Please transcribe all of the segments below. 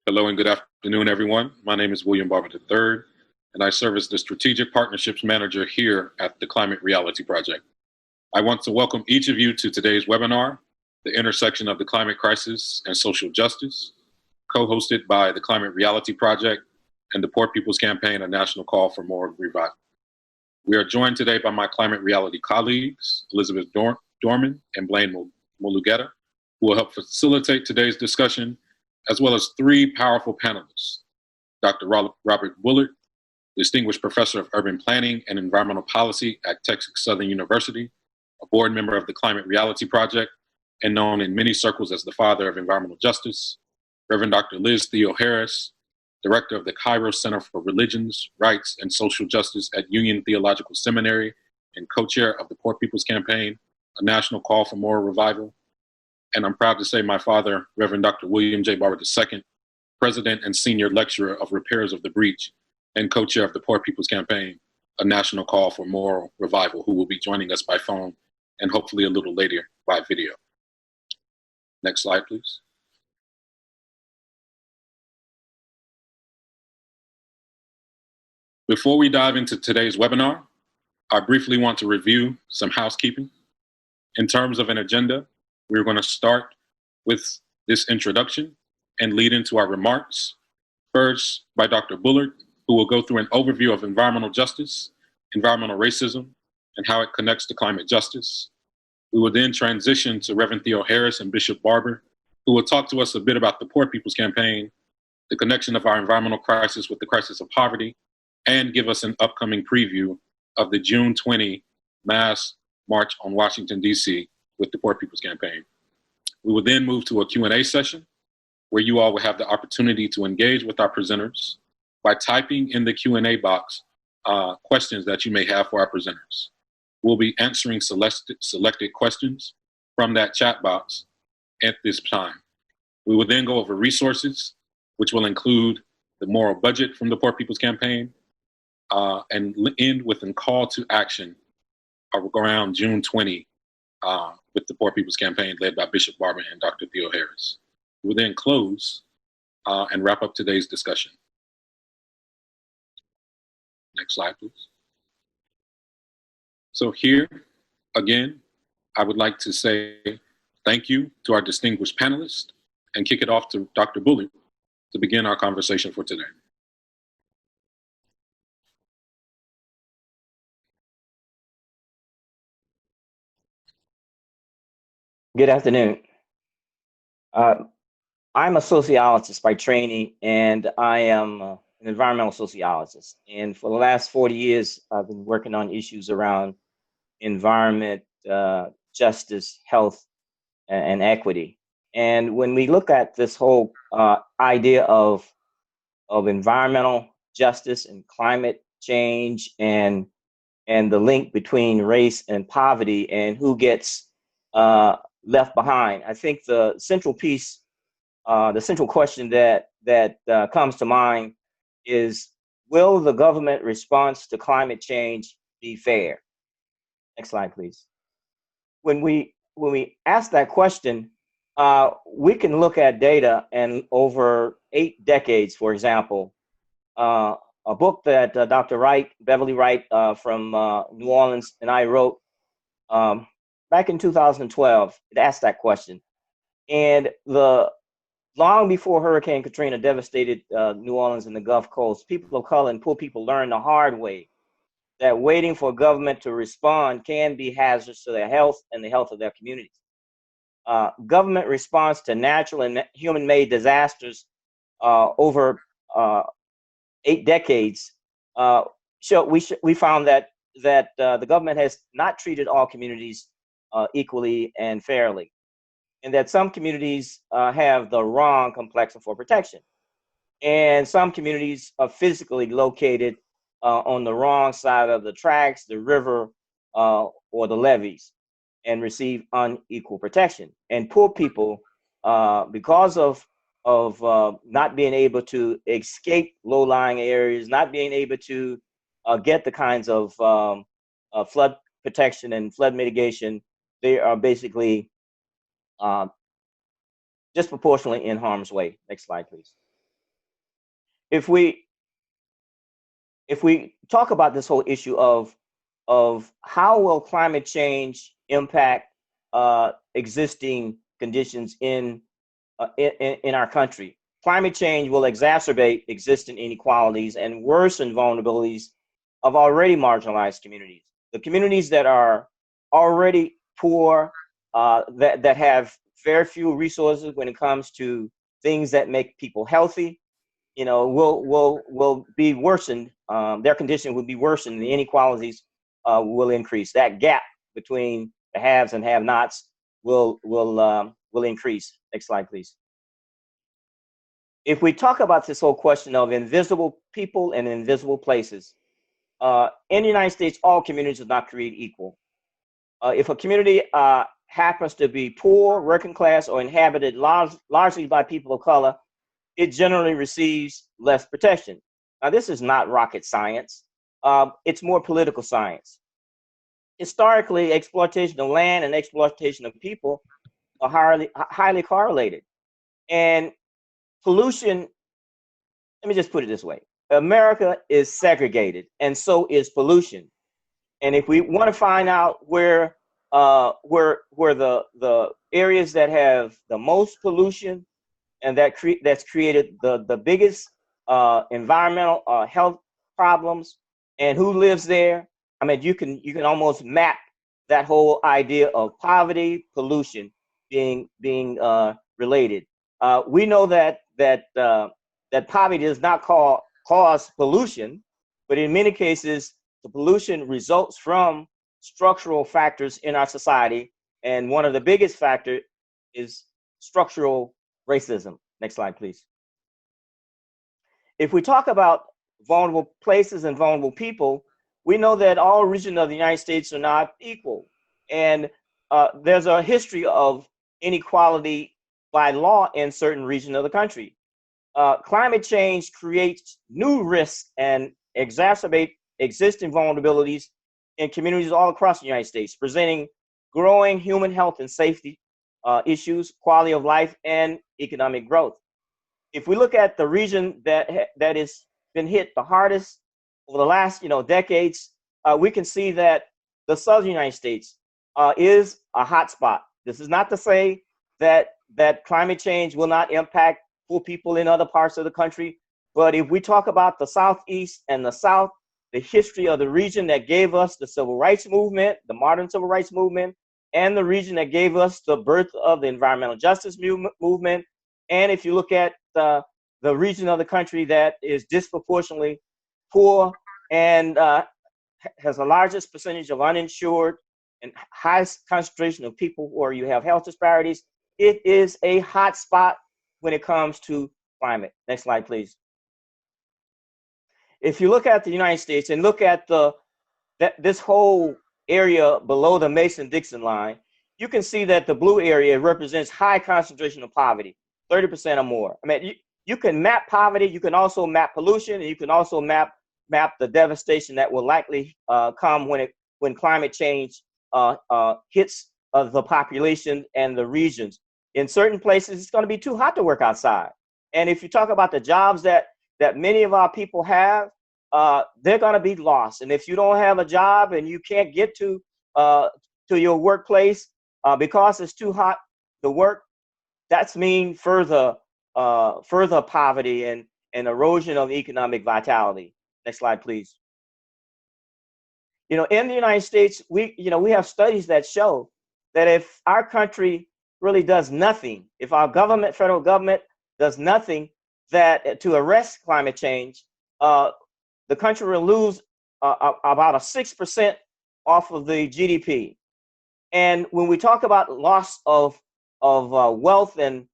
Hello and good afternoon, everyone. My name is William Barber III, and I serve as the Strategic Partnerships Manager here at the Climate Reality Project. I want to welcome each of you to today's webinar, The Intersection of the Climate Crisis and Social Justice, co-hosted by the Climate Reality Project and the Poor People's Campaign, a national call for more revival. We are joined today by my Climate Reality colleagues, Elizabeth Dorman and Blaine Mulugeta, who will help facilitate today's discussion, as well as three powerful panelists: Dr. Robert Bullard, Distinguished Professor of Urban Planning and Environmental Policy at Texas Southern University, a board member of the Climate Reality Project, and known in many circles as the father of environmental justice; Reverend Dr. Liz Theoharis, Director of the Cairo Center for Religions, Rights, and Social Justice at Union Theological Seminary, and co-chair of the Poor People's Campaign, a national call for moral revival. And I'm proud to say my father, Reverend Dr. William J. Barber II, President and Senior Lecturer of Repairers of the Breach and co-chair of the Poor People's Campaign, a national call for moral revival, who will be joining us by phone and hopefully a little later by video. Next slide, please. Before we dive into today's webinar, I briefly want to review some housekeeping. In terms of an agenda, we're going to start with this introduction and lead into our remarks. First, by Dr. Bullard, who will go through an overview of environmental justice, environmental racism, and how it connects to climate justice. We will then transition to Reverend Theoharis and Bishop Barber, who will talk to us a bit about the Poor People's Campaign, the connection of our environmental crisis with the crisis of poverty, and give us an upcoming preview of the June 20 mass march on Washington, D.C. with the Poor People's Campaign. We will then move to a Q&A session where you all will have the opportunity to engage with our presenters by typing in the Q&A box questions that you may have for our presenters. We'll be answering selected questions from that chat box at this time. We will then go over resources, which will include the moral budget from the Poor People's Campaign, and end with a call to action around June 20 with the Poor People's Campaign led by Bishop Barber and Dr. Theoharis. We will then close and wrap up today's discussion. Next slide, please. So here, again, I would like to say thank you to our distinguished panelists and kick it off to Dr. Bullard to begin our conversation for today. Good afternoon. I'm a sociologist by training, and I am an environmental sociologist. And for the last 40 years, I've been working on issues around environment, justice, health, and equity. And when we look at this whole idea of environmental justice and climate change and the link between race and poverty and who gets left behind, I think the central piece, the central question that comes to mind is, will the government response to climate change be fair? Next slide, please. When we ask that question, we can look at data, and over 8 decades, for example, a book that Dr. Wright, Beverly Wright from New Orleans, and I wrote back in 2012, it asked that question. And long before Hurricane Katrina devastated New Orleans and the Gulf Coast, people of color and poor people learned the hard way that waiting for government to respond can be hazardous to their health and the health of their communities. Government response to natural and human-made disasters over 8 decades we found that the government has not treated all communities equally and fairly, and that some communities have the wrong complexion for protection, and some communities are physically located on the wrong side of the tracks, the river, or the levees, and receive unequal protection. And poor people, because of not being able to escape low-lying areas, not being able to get the kinds of flood protection and flood mitigation, they are basically disproportionately in harm's way. Next slide, please. if we talk about this whole issue of how will climate change impact existing conditions in our country, climate change will exacerbate existing inequalities and worsen vulnerabilities of already marginalized communities. The communities that are already poor, that have very few resources when it comes to things that make people healthy, will be worsened. Their condition will be worsened. The inequalities will increase. That gap between the haves and have-nots will increase. Next slide, please. If we talk about this whole question of invisible people and invisible places, in the United States, all communities are not created equal. If a community happens to be poor, working class, or inhabited largely by people of color, it generally receives less protection. Now, this is not rocket science. It's more political science. Historically, exploitation of land and exploitation of people are highly correlated. And pollution, let me just put it this way. America is segregated, and so is pollution. And if we want to find out where the areas that have the most pollution and that's created the biggest environmental health problems and who lives there, I mean, you can almost map that whole idea of poverty, pollution being related. We know that poverty does not cause pollution, but in many cases, the pollution results from structural factors in our society, and one of the biggest factors is structural racism. Next slide, please. If we talk about vulnerable places and vulnerable people, we know that all regions of the United States are not equal. And there's a history of inequality by law in certain regions of the country. Climate change creates new risks and exacerbate existing vulnerabilities in communities all across the United States, presenting growing human health and safety issues, quality of life, and economic growth. If we look at the region that has been hit the hardest over the last decades, we can see that the southern United States is a hot spot. This is not to say that climate change will not impact poor people in other parts of the country, but if we talk about the Southeast and the South, the history of the region that gave us the civil rights movement, the modern civil rights movement, and the region that gave us the birth of the environmental justice movement. And if you look at the region of the country that is disproportionately poor and has the largest percentage of uninsured and highest concentration of people where you have health disparities, it is a hot spot when it comes to climate. Next slide, please. If you look at the United States and look at this whole area below the Mason-Dixon line, you can see that the blue area represents high concentration of poverty, 30% or more. I mean, you can map poverty, you can also map pollution, and you can also map the devastation that will likely come when climate change hits the population and the regions. In certain places, it's going to be too hot to work outside. And if you talk about the jobs that many of our people have, they're going to be lost. And if you don't have a job and you can't get to your workplace because it's too hot to work, that's mean further poverty and erosion of economic vitality. Next slide, please. In the United States, we have studies that show that if our country really does nothing, if our federal government does nothing to arrest climate change, the country will lose about 6% off of the GDP. And when we talk about loss of wealth and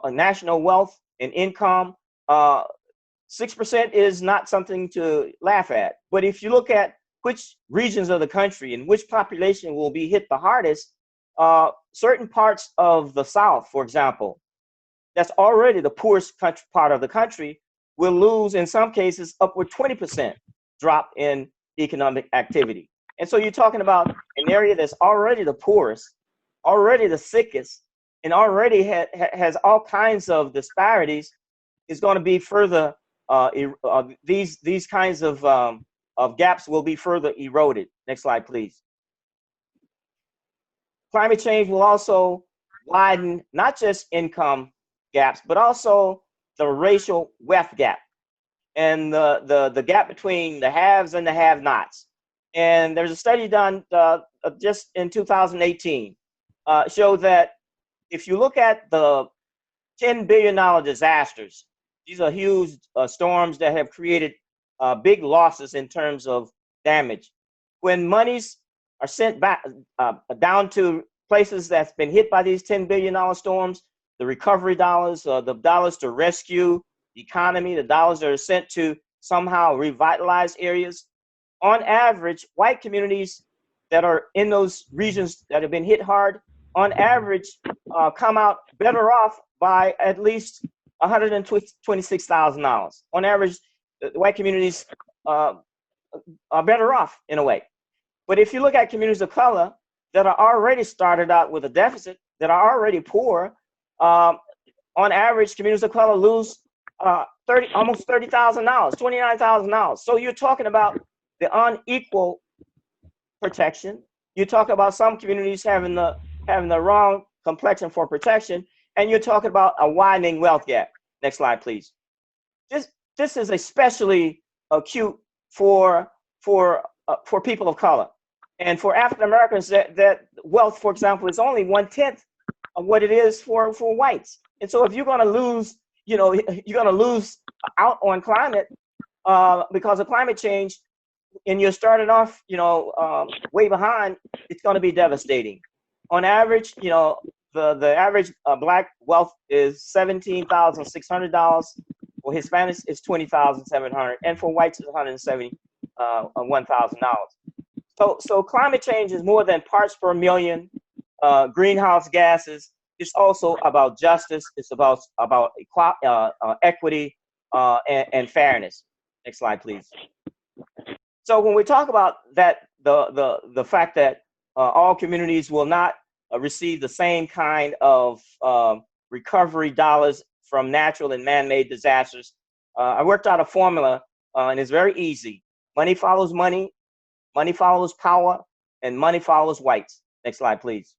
national wealth and income, 6% is not something to laugh at. But if you look at which regions of the country and which population will be hit the hardest, certain parts of the South, for example, that's already the poorest part of the country, will lose, in some cases, upward 20% drop in economic activity. And so you're talking about an area that's already the poorest, already the sickest, and already has all kinds of disparities, is going to be further these kinds of gaps will be further eroded. Next slide, please. Climate change will also widen not just income gaps, but also the racial wealth gap and the gap between the haves and the have-nots. And there's a study done just in 2018 showed that if you look at the $10 billion disasters, these are huge storms that have created big losses in terms of damage. When monies are sent back down to places that's been hit by these $10 billion storms, the recovery dollars, the dollars to rescue the economy, the dollars that are sent to somehow revitalize areas, on average, white communities that are in those regions that have been hit hard, on average, come out better off by at least $126,000. On average, the white communities are better off in a way. But if you look at communities of color that are already started out with a deficit, that are already poor, on average, communities of color lose almost $30,000, $29,000. So you're talking about the unequal protection. You talk about some communities having the wrong complexion for protection, and you're talking about a widening wealth gap. Next slide, please. This is especially acute for people of color, and for African Americans. That wealth, for example, is only 1/10 of what it is for whites. And so, if you're going to lose, you're going to lose out on climate because of climate change, and you're starting off, way behind. It's going to be devastating. On average, the average black wealth is $17,600. For Hispanics, it's $20,700, and for whites, it's $171,000. So climate change is more than parts per million, greenhouse gases. It's also about justice. It's about equity and fairness. Next slide, please. So when we talk about that, the fact that all communities will not receive the same kind of recovery dollars from natural and man-made disasters, I worked out a formula, and it's very easy. Money follows money, money follows power, and money follows whites. Next slide, please.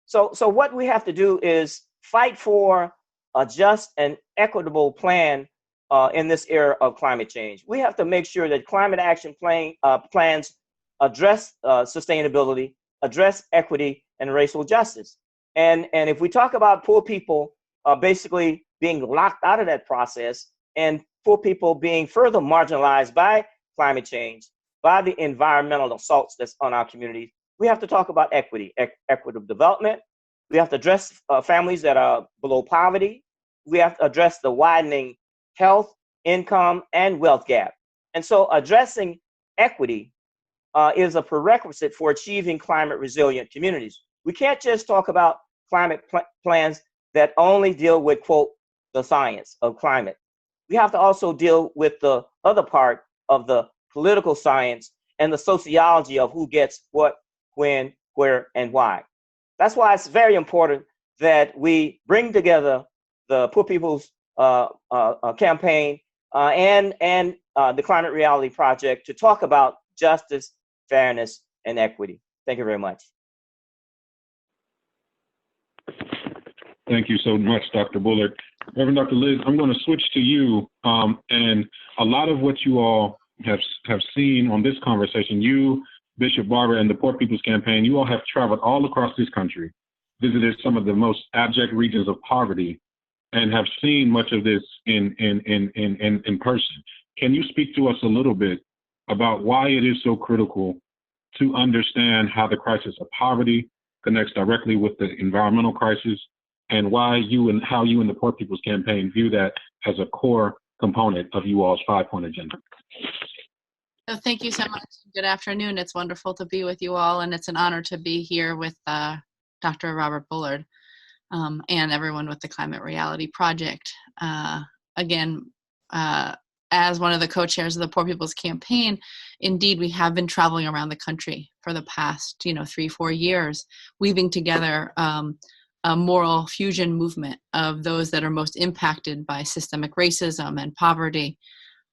So what we have to do is fight for a just and equitable plan in this era of climate change. We have to make sure that climate action plans address sustainability, address equity, and racial justice. And if we talk about poor people basically being locked out of that process, and poor people being further marginalized by climate change, by the environmental assaults that's on our communities, we have to talk about equity, equitable development. We have to address families that are below poverty. We have to address the widening health, income, and wealth gap. And so addressing equity is a prerequisite for achieving climate resilient communities. We can't just talk about climate plans that only deal with, quote, the science of climate. We have to also deal with the other part of the political science and the sociology of who gets what, when, where, and why. That's why it's very important that we bring together the Poor People's Campaign and the Climate Reality Project to talk about justice, fairness, and equity. Thank you very much. Thank you so much, Dr. Bullard. Reverend Dr. Liz, I'm going to switch to you. And a lot of what you all have seen on this conversation, you, Bishop Barber, and the Poor People's Campaign, you all have traveled all across this country, visited some of the most abject regions of poverty, and have seen much of this in person. Can you speak to us a little bit about why it is so critical to understand how the crisis of poverty connects directly with the environmental crisis, and why how you and the Poor People's Campaign view that as a core component of you all's 5-point agenda? So thank you so much. Good afternoon. It's wonderful to be with you all, and it's an honor to be here with Dr. Robert Bullard and everyone with the Climate Reality Project. Again, as one of the co-chairs of the Poor People's Campaign, indeed, we have been traveling around the country for the past, 3-4 years, weaving together a moral fusion movement of those that are most impacted by systemic racism and poverty,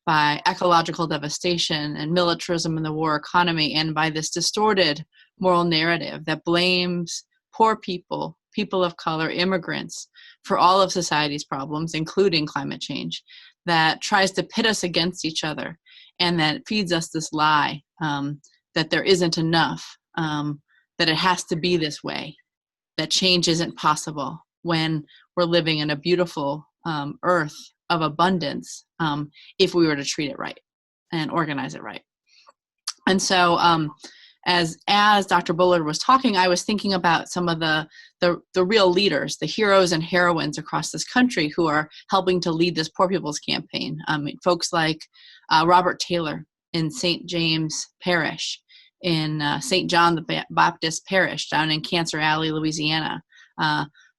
by ecological devastation and militarism in the war economy, and by this distorted moral narrative that blames poor people, people of color, immigrants, for all of society's problems, including climate change, that tries to pit us against each other, and that feeds us this lie that there isn't enough, that it has to be this way, that change isn't possible when we're living in a beautiful earth of abundance, if we were to treat it right and organize it right. And so as Dr. Bullard was talking, I was thinking about some of the real leaders, the heroes and heroines across this country who are helping to lead this Poor People's Campaign. Folks like Robert Taylor in St. James Parish, in St. John the Baptist Parish down in Cancer Alley, Louisiana,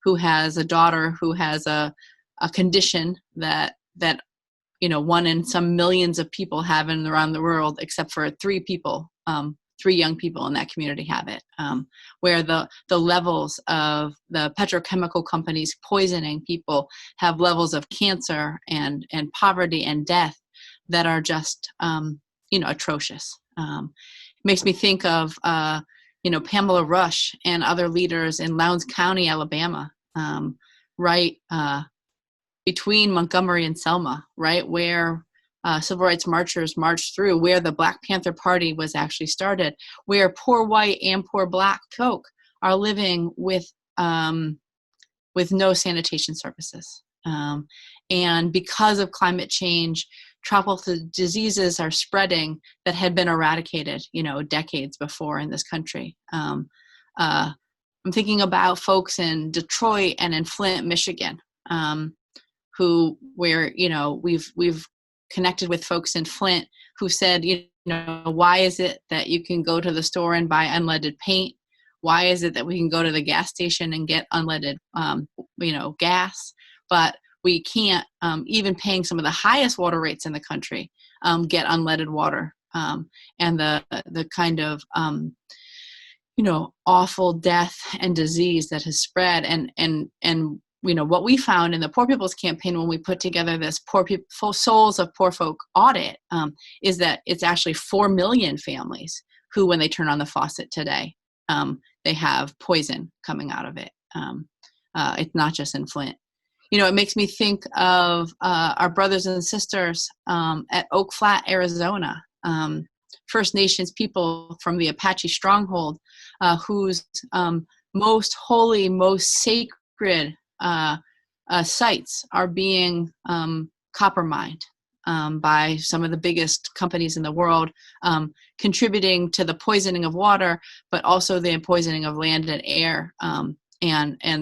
who has a daughter who has a condition that one in some millions of people have around the world, except for three young people in that community have it, where the levels of the petrochemical companies poisoning people have levels of cancer and poverty and death that are just atrocious. Makes me think of Pamela Rush and other leaders in Lowndes County, Alabama, right between Montgomery and Selma, right where civil rights marchers marched through, where the Black Panther Party was actually started, where poor white and poor Black folk are living with no sanitation services. And because of climate change, tropical diseases are spreading that had been eradicated, decades before in this country. I'm thinking about folks in Detroit and in Flint, Michigan, where we've connected with folks in Flint who said, why is it that you can go to the store and buy unleaded paint? Why is it that we can go to the gas station and get unleaded, gas, but we can't, even paying some of the highest water rates in the country, get unleaded water, and the kind of awful death and disease that has spread. And what we found in the Poor People's Campaign when we put together this Souls of Poor Folk audit is that it's actually 4 million families who, when they turn on the faucet today, they have poison coming out of it. It's not just in Flint. It makes me think of our brothers and sisters at Oak Flat, Arizona, First Nations people from the Apache stronghold, whose most holy, most sacred sites are being copper mined by some of the biggest companies in the world, contributing to the poisoning of water, but also the poisoning of land and air, and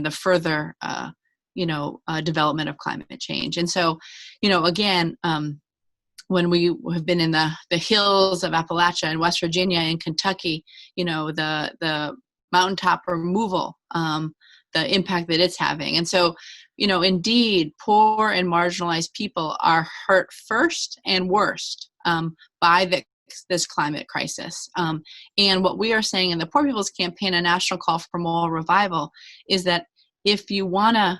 the further development of climate change. And so, again, when we have been in the hills of Appalachia and West Virginia and Kentucky, the mountaintop removal, the impact that it's having. And so, indeed, poor and marginalized people are hurt first and worst by this climate crisis. And what we are saying in the Poor People's Campaign, a national call for moral revival, is that if you want to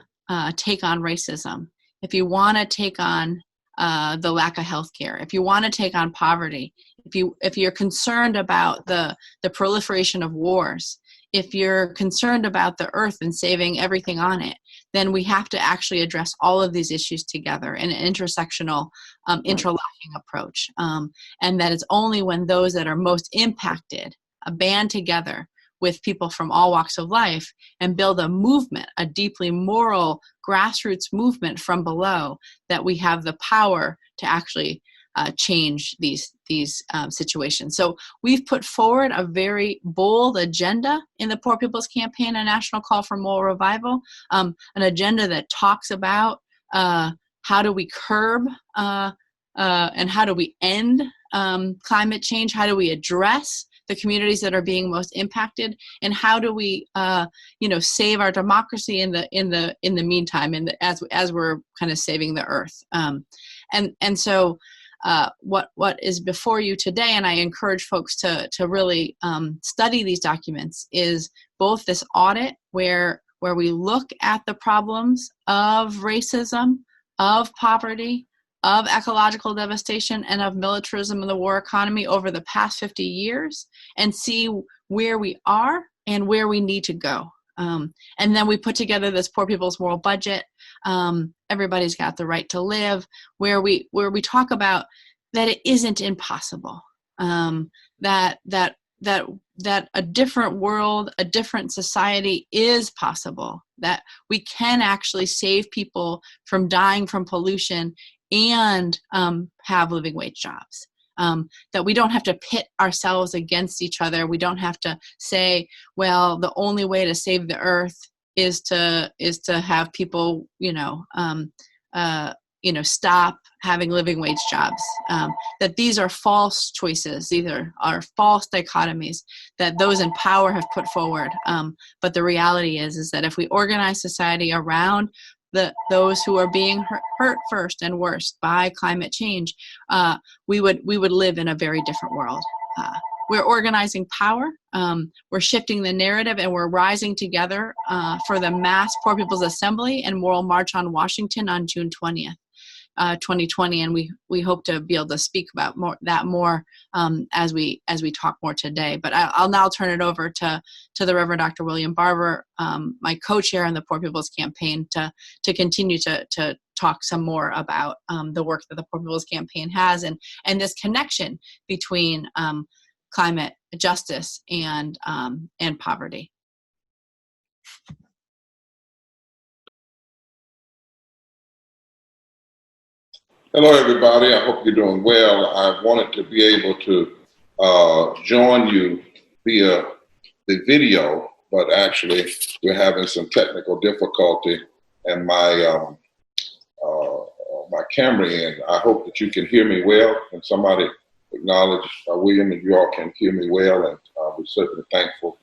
take on racism, if you want to take on the lack of health care, if you want to take on poverty, if you're concerned about the proliferation of wars, if you're concerned about the earth and saving everything on it, then we have to actually address all of these issues together in an intersectional, interlocking approach. And that it's only when those that are most impacted band together with people from all walks of life and build a movement, a deeply moral grassroots movement from below, that we have the power to actually change these situations. So we've put forward a very bold agenda in the Poor People's Campaign, a national call for moral revival, an agenda that talks about how do we curb and how do we end climate change, how do we address the communities that are being most impacted, and how do we save our democracy in the meantime, as we're kind of saving the earth. And so what is before you today, and I encourage folks to really study these documents, is both this audit where where we look at the problems of racism, of poverty, of ecological devastation, and of militarism in the war economy over the past 50 years and see where we are and where we need to go. And then we put together this Poor People's Moral Budget. Everybody's got the right to live, where we talk about that it isn't impossible, that a different world, a different society is possible, that we can actually save people from dying from pollution and have living wage jobs. That we don't have to pit ourselves against each other. We don't have to say, well, the only way to save the earth is to have people, stop having living wage jobs. That these are false choices. These are false dichotomies that those in power have put forward. But the reality is that if we organize society around those who are being hurt first and worst by climate change, we would live in a very different world. We're organizing power, we're shifting the narrative, and we're rising together for the mass Poor People's Assembly and Moral March on Washington on June 20th. 2020, and we hope to be able to speak about more as we talk more today. But I'll now turn it over to the Reverend Dr. William Barber, my co-chair in the Poor People's Campaign, to continue to talk some more about the work that the Poor People's Campaign has and this connection between climate justice and poverty. Hello, everybody. I hope you're doing well. I wanted to be able to join you via the video, but actually we're having some technical difficulty and my camera in. I hope that you can hear me well. And somebody acknowledge William and you all can hear me well. And we're certainly thankful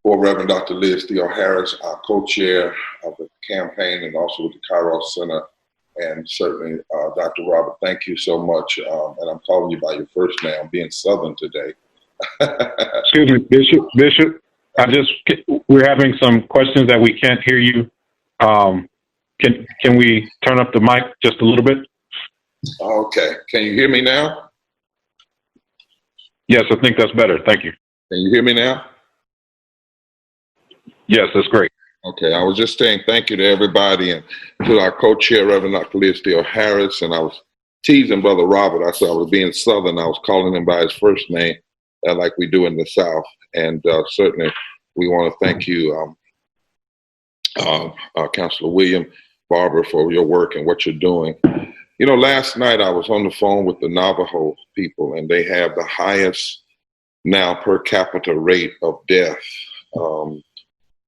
for Reverend Dr. Liz Theoharis, our co-chair of the campaign and also with the Kairos Center. And certainly, Dr. Robert, thank you so much. And I'm calling you by your first name. I'm being Southern today. Excuse me, Bishop. We're having some questions that we can't hear you. Can we turn up the mic just a little bit? Okay. Can you hear me now? Yes, I think that's better. Thank you. Can you hear me now? Yes, that's great. Okay, I was just saying thank you to everybody and to our co-chair, Reverend Dr. Liz Theoharis, and I was teasing Brother Robert. I said I was being Southern. I was calling him by his first name like we do in the South. And certainly we want to thank you, Councilor William Barber, for your work and what you're doing. You know, last night I was on the phone with the Navajo people, and they have the highest now per capita rate of death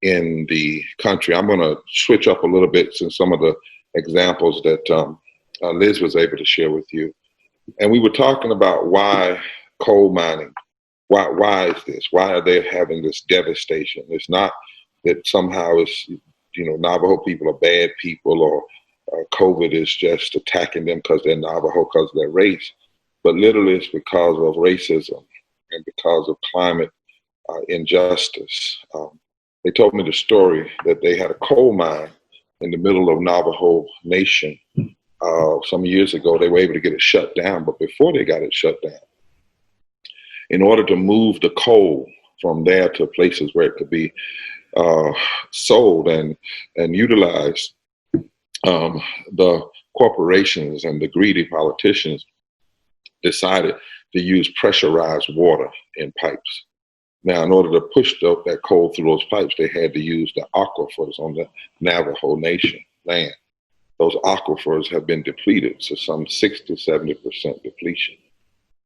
in the country. I'm going to switch up a little bit since some of the examples that Liz was able to share with you. And we were talking about why coal mining, why is this? Why are they having this devastation? It's not that somehow it's, Navajo people are bad people or COVID is just attacking them because they're Navajo, because of their race. But literally it's because of racism and because of climate injustice. They told me the story that they had a coal mine in the middle of Navajo Nation some years ago. They were able to get it shut down, but before they got it shut down, in order to move the coal from there to places where it could be sold and utilized, the corporations and the greedy politicians decided to use pressurized water in pipes. Now, in order to push that coal through those pipes, they had to use the aquifers on the Navajo Nation land. Those aquifers have been depleted to some 60 to 70% depletion.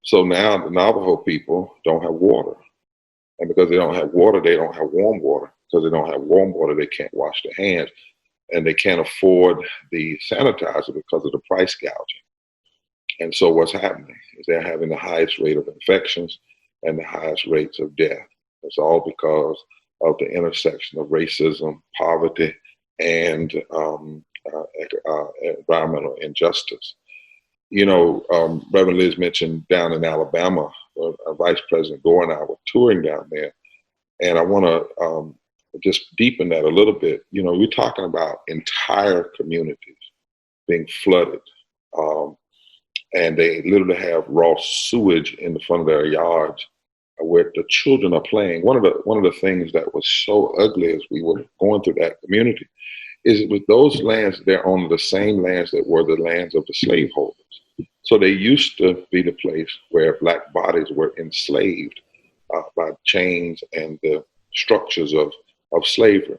So now the Navajo people don't have water. And because they don't have water, they don't have warm water. Because they don't have warm water, they can't wash their hands. And they can't afford the sanitizer because of the price gouging. And so what's happening is they're having the highest rate of infections and the highest rates of death. It's all because of the intersection of racism, poverty, and environmental injustice. Reverend Liz mentioned down in Alabama, Vice President Gore and I were touring down there, and I want to just deepen that a little bit, we're talking about entire communities being flooded. And they literally have raw sewage in the front of their yards where the children are playing. One of the things that was so ugly as we were going through that community is with those lands, they're on the same lands that were the lands of the slaveholders. So they used to be the place where Black bodies were enslaved by chains and the structures of slavery.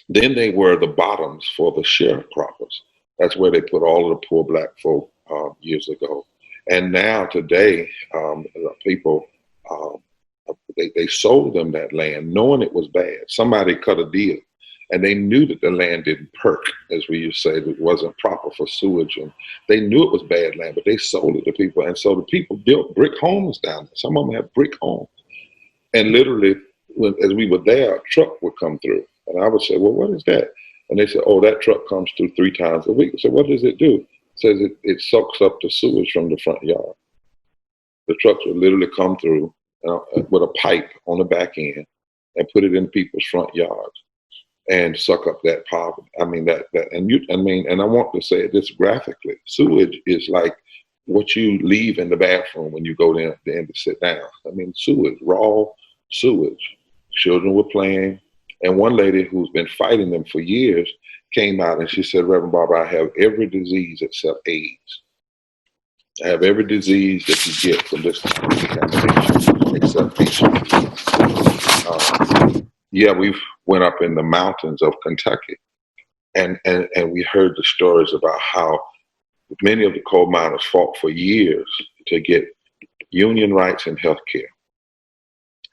Then they were the bottoms for the sharecroppers. That's where they put all of the poor Black folk years ago. And now today, people, they sold them that land knowing it was bad. Somebody cut a deal and they knew that the land didn't perk, as we used to say, that it wasn't proper for sewage. And they knew it was bad land, but they sold it to people. And so the people built brick homes down there. Some of them have brick homes. And literally, as we were there, a truck would come through. And I would say, well, what is that? And they said, oh, that truck comes through 3 times a week. So what does it do? It says it sucks up the sewage from the front yard. The trucks would literally come through with a pipe on the back end and put it in people's front yards and suck up that poverty. I mean, and I want to say this graphically. Sewage is like what you leave in the bathroom when you go there to sit down. I mean, sewage, raw sewage. Children were playing. And one lady who's been fighting them for years came out and she said, Reverend Barber, I have every disease except AIDS. I have every disease that you get from this contamination except HIV. Yeah, we went up in the mountains of Kentucky and we heard the stories about how many of the coal miners fought for years to get union rights and health care.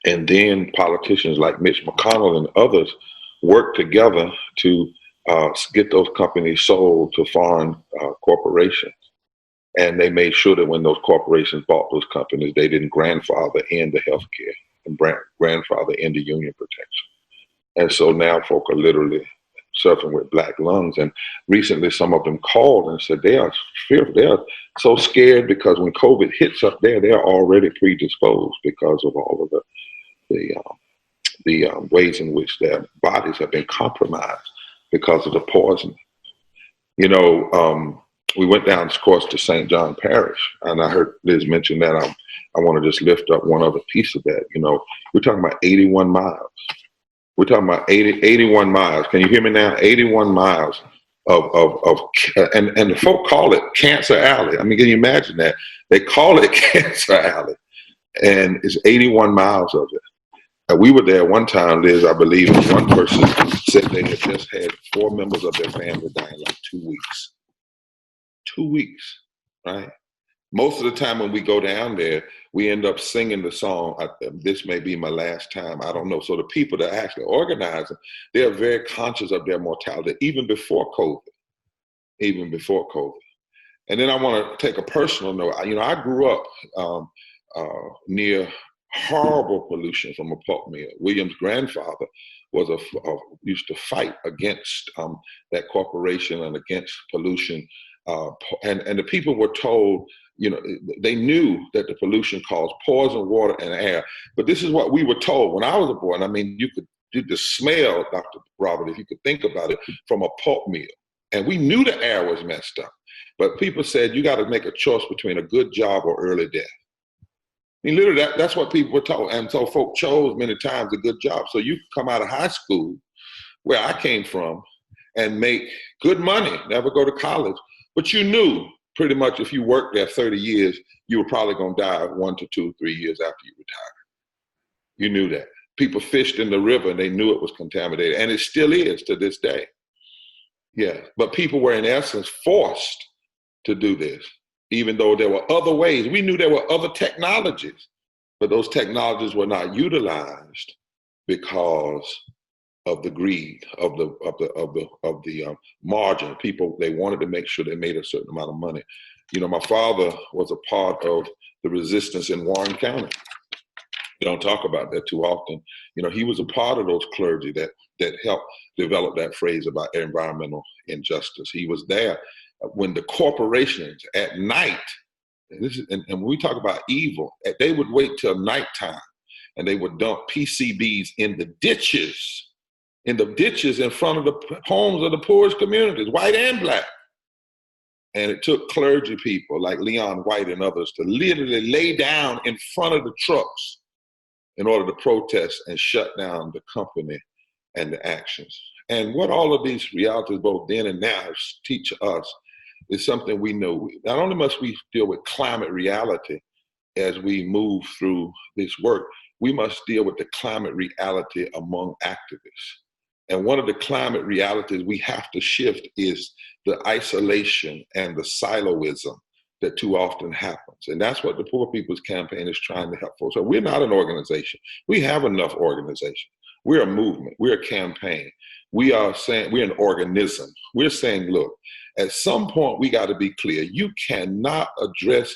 And then politicians like Mitch McConnell and others worked together to get those companies sold to foreign corporations. And they made sure that when those corporations bought those companies, they didn't grandfather in the health care and grandfather in the union protection. And so now folk are literally suffering with black lungs. And recently some of them called and said they are fearful. They are so scared because when COVID hits up there, they're already predisposed because of all of the ways in which their bodies have been compromised because of the poison. We went down, of course, to St. John Parish, and I heard Liz mention that. I want to just lift up one other piece of that. We're talking about 81 miles. We're talking about 81 miles. Can you hear me now? 81 miles and the folk call it Cancer Alley. I mean, can you imagine that? They call it Cancer Alley, and it's 81 miles of it. We were there one time, Liz, I believe, and one person said they had just had 4 members of their family die in like 2 weeks. 2 weeks, right? Most of the time when we go down there, we end up singing the song, This May Be My Last Time. I don't know. So the people that actually organize it, they are very conscious of their mortality, even before COVID. And then I want to take a personal note. I grew up near horrible pollution from a pulp mill. William's grandfather was used to fight against that corporation and against pollution. And the people were told, they knew that the pollution caused poison, water, and air. But this is what we were told when I was a boy. And I mean, you could smell, Dr. Robert, if you could think about it, from a pulp mill. And we knew the air was messed up. But people said, you got to make a choice between a good job or early death. I mean, literally, that's what people were told. And so folk chose many times a good job. So you come out of high school, where I came from, and make good money, never go to college. But you knew pretty much if you worked there 30 years, you were probably going to die 1 to 2, 3 years after you retired. You knew that. People fished in the river and they knew it was contaminated. And it still is to this day. Yeah. But people were in essence forced to do this, even though there were other ways. We knew there were other technologies, but those technologies were not utilized because of the greed, of the margin. People, they wanted to make sure they made a certain amount of money. My father was a part of the resistance in Warren County. We don't talk about that too often. He was a part of those clergy that helped develop that phrase about environmental injustice. He was there when the corporations at night, and when we talk about evil, they would wait till nighttime and they would dump PCBs in the ditches in the ditches in front of the homes of the poorest communities, white and black. And it took clergy people like Leon White and others to literally lay down in front of the trucks in order to protest and shut down the company and the actions. And what all of these realities, both then and now, teach us is something we know. Not only must we deal with climate reality as we move through this work, we must deal with the climate reality among activists. And one of the climate realities we have to shift is the isolation and the siloism that too often happens. And that's what the Poor People's Campaign is trying to help folks. So we're not an organization. We have enough organization. We're a movement. We're a campaign. We are saying we're an organism. We're saying, look, at some point we got to be clear. You cannot address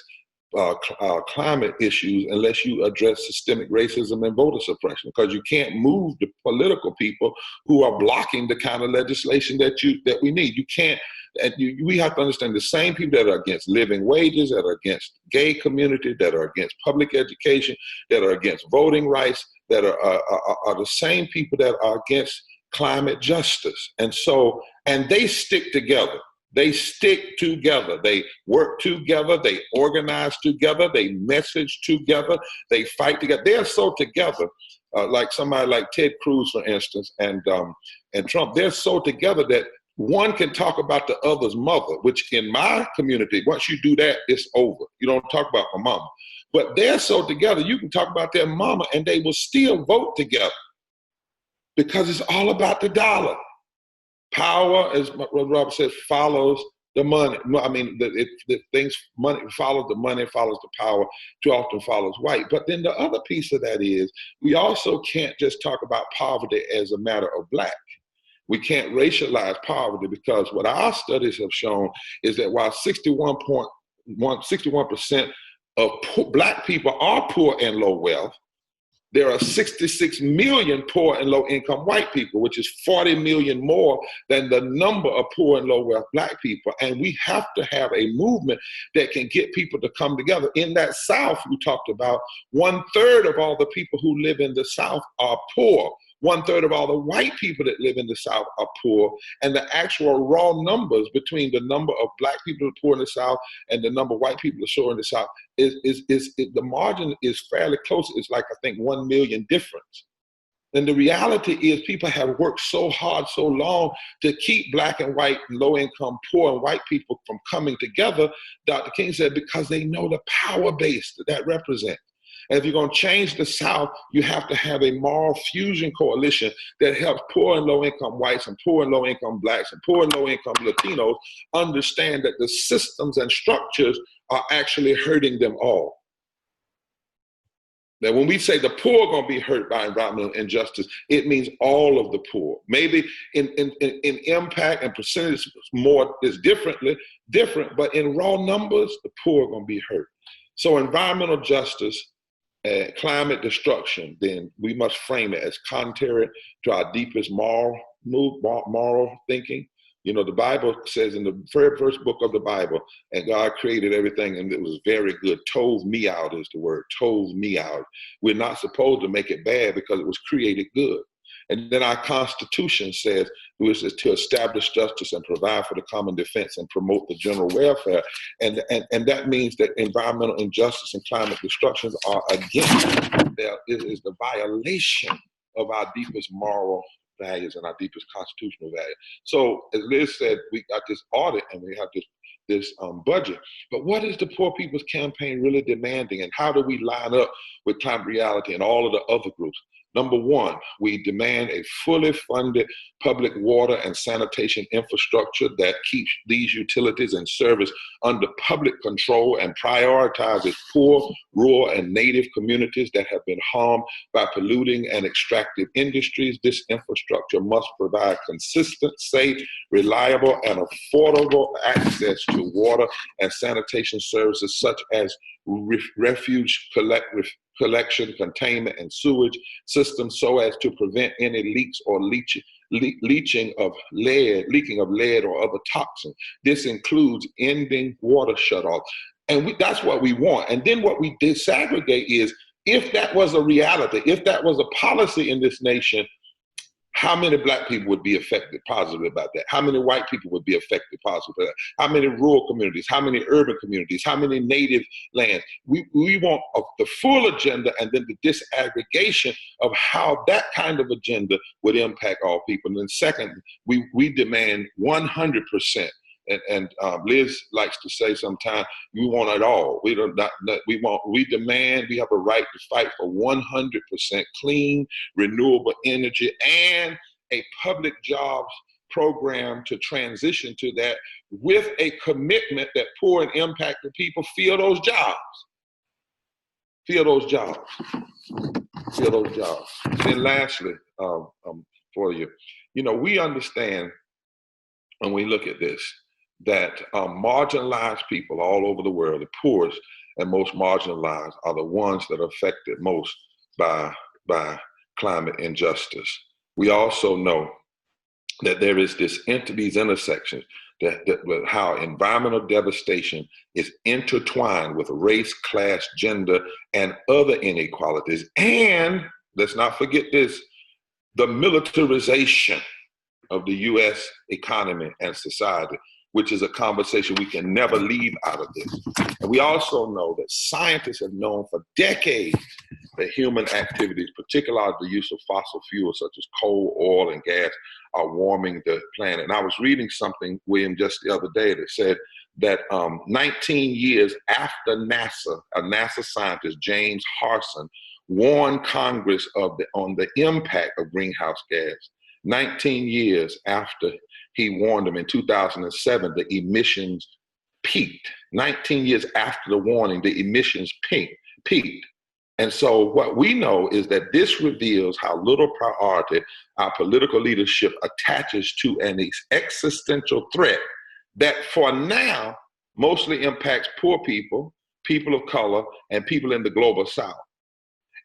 climate issues unless you address systemic racism and voter suppression, because you can't move the political people who are blocking the kind of legislation that we need. You can't. And we have to understand the same people that are against living wages, that are against gay community, that are against public education, that are against voting rights, that are the same people that are against climate justice. And so, and they stick together. They stick together. They work together. They organize together. They message together. They fight together. They're so together, like somebody like Ted Cruz, for instance, and Trump. They're so together that one can talk about the other's mother, which in my community, once you do that, it's over. You don't talk about my mama. But they're so together, you can talk about their mama and they will still vote together because it's all about the dollar. Power, as Robert said, follows the money. I mean, money follows the money, follows the power, too often follows white. But then the other piece of that is we also can't just talk about poverty as a matter of black. We can't racialize poverty, because what our studies have shown is that while 61% of black people are poor and low wealth, there are 66 million poor and low income white people, which is 40 million more than the number of poor and low wealth black people. And we have to have a movement that can get people to come together. In that South we talked about, 1/3 of all the people who live in the South are poor. 1/3 of all the white people that live in the South are poor, and the actual raw numbers between the number of black people who are poor in the South and the number of white people who are poor in the South the margin is fairly close. It's like, I think, 1 million difference. And the reality is people have worked so hard, so long to keep black and white, low income, poor and white people from coming together, Dr. King said, because they know the power base that represents. And if you're going to change the South, you have to have a moral fusion coalition that helps poor and low-income whites and poor and low-income blacks and poor and low-income Latinos understand that the systems and structures are actually hurting them all. Now, when we say the poor are going to be hurt by environmental injustice, it means all of the poor. Maybe in impact and percentage more is different, but in raw numbers, the poor are going to be hurt. So environmental justice, climate destruction, then we must frame it as contrary to our deepest moral thinking. You know, the Bible says in the very first book of the Bible, and God created everything and it was very good. Tov me'od is the word, tov me'od. We're not supposed to make it bad because it was created good. And then our Constitution says which is to establish justice and provide for the common defense and promote the general welfare. And that means that environmental injustice and climate destruction are against. It is the violation of our deepest moral values and our deepest constitutional values. So as Liz said, we got this audit and we have this budget. But what is the Poor People's Campaign really demanding, and how do we line up with climate reality and all of the other groups? Number one, we demand a fully funded public water and sanitation infrastructure that keeps these utilities and service under public control and prioritizes poor, rural, and native communities that have been harmed by polluting and extractive industries. This infrastructure must provide consistent, safe, reliable, and affordable access to water and sanitation services such as refuge collection, containment, and sewage systems, so as to prevent any leaks or leaching of lead or other toxins. This includes ending water shutoff. And that's what we want. And then what we disaggregate is, if that was a reality, if that was a policy in this nation, How many black people would be affected positively about that? How many white people would be affected positively about that? How many rural communities? How many urban communities? How many native lands? We want the full agenda and then the disaggregation of how that kind of agenda would impact all people. And then second, we demand 100%. And Liz likes to say sometimes, we want it all. We demand, we have a right to fight for 100% clean, renewable energy and a public jobs program to transition to that, with a commitment that poor and impacted people feel those jobs. Feel those jobs. Feel those jobs. Then lastly, for you, we understand when we look at this, that marginalized people all over the world, the poorest and most marginalized, are the ones that are affected most by climate injustice. We also know that there is these intersections that with how environmental devastation is intertwined with race, class, gender, and other inequalities. And let's not forget this, the militarization of the U.S. economy and society, which is a conversation we can never leave out of this. And we also know that scientists have known for decades that human activities, particularly the use of fossil fuels such as coal, oil, and gas, are warming the planet. And I was reading something, William, just the other day that said that 19 years after NASA, a NASA scientist, James Harrison, warned Congress on the impact of greenhouse gas. 19 years after he warned them in 2007, the emissions peaked. 19 years after the warning, the emissions peaked. And so what we know is that this reveals how little priority our political leadership attaches to an existential threat that for now mostly impacts poor people, people of color, and people in the global South.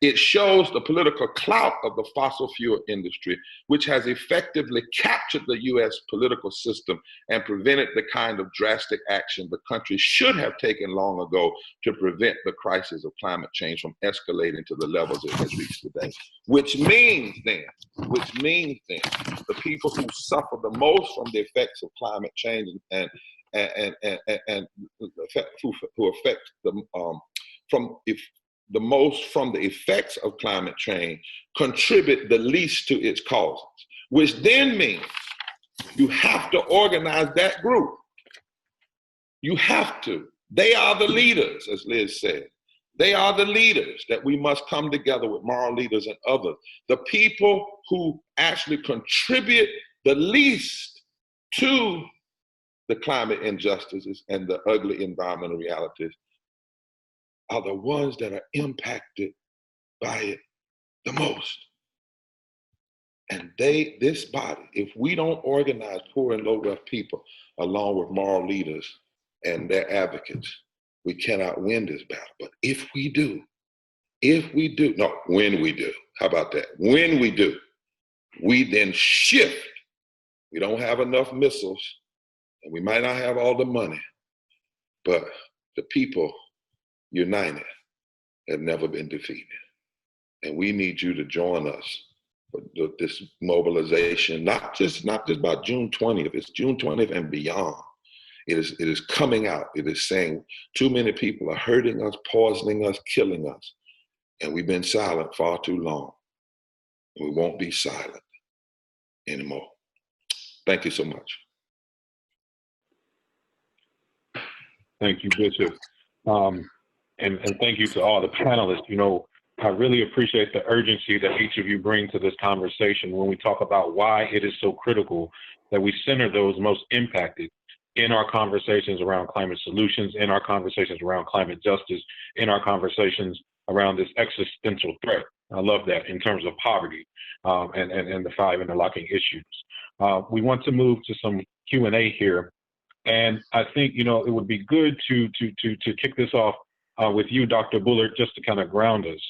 It shows the political clout of the fossil fuel industry, which has effectively captured the U.S. political system and prevented the kind of drastic action the country should have taken long ago to prevent the crisis of climate change from escalating to the levels it has reached today. Which means then, the people who suffer the most from the effects of climate change and who affect them the most from the effects of climate change contribute the least to its causes, which then means you have to organize that group. You have to. They are the leaders, as Liz said. They are the leaders that we must come together with, moral leaders and others. The people who actually contribute the least to the climate injustices and the ugly environmental realities are the ones that are impacted by it the most. And this body, if we don't organize poor and low wealth people along with moral leaders and their advocates, we cannot win this battle. But when we do, how about that? When we do, we then shift. We don't have enough missiles and we might not have all the money, but the people united have never been defeated. And we need you to join us for this mobilization, not just about June 20th, it's June 20th and beyond. It is coming out. It is saying too many people are hurting us, poisoning us, killing us. And we've been silent far too long. And we won't be silent anymore. Thank you so much. Thank you, Bishop. And thank you to all the panelists. I really appreciate the urgency that each of you bring to this conversation when we talk about why it is so critical that we center those most impacted in our conversations around climate solutions, in our conversations around climate justice, in our conversations around this existential threat. I love that in terms of poverty and the 5 interlocking issues. We want to move to some Q&A here. And I think, it would be good to kick this off with you, Dr. Bullard, just to kind of ground us.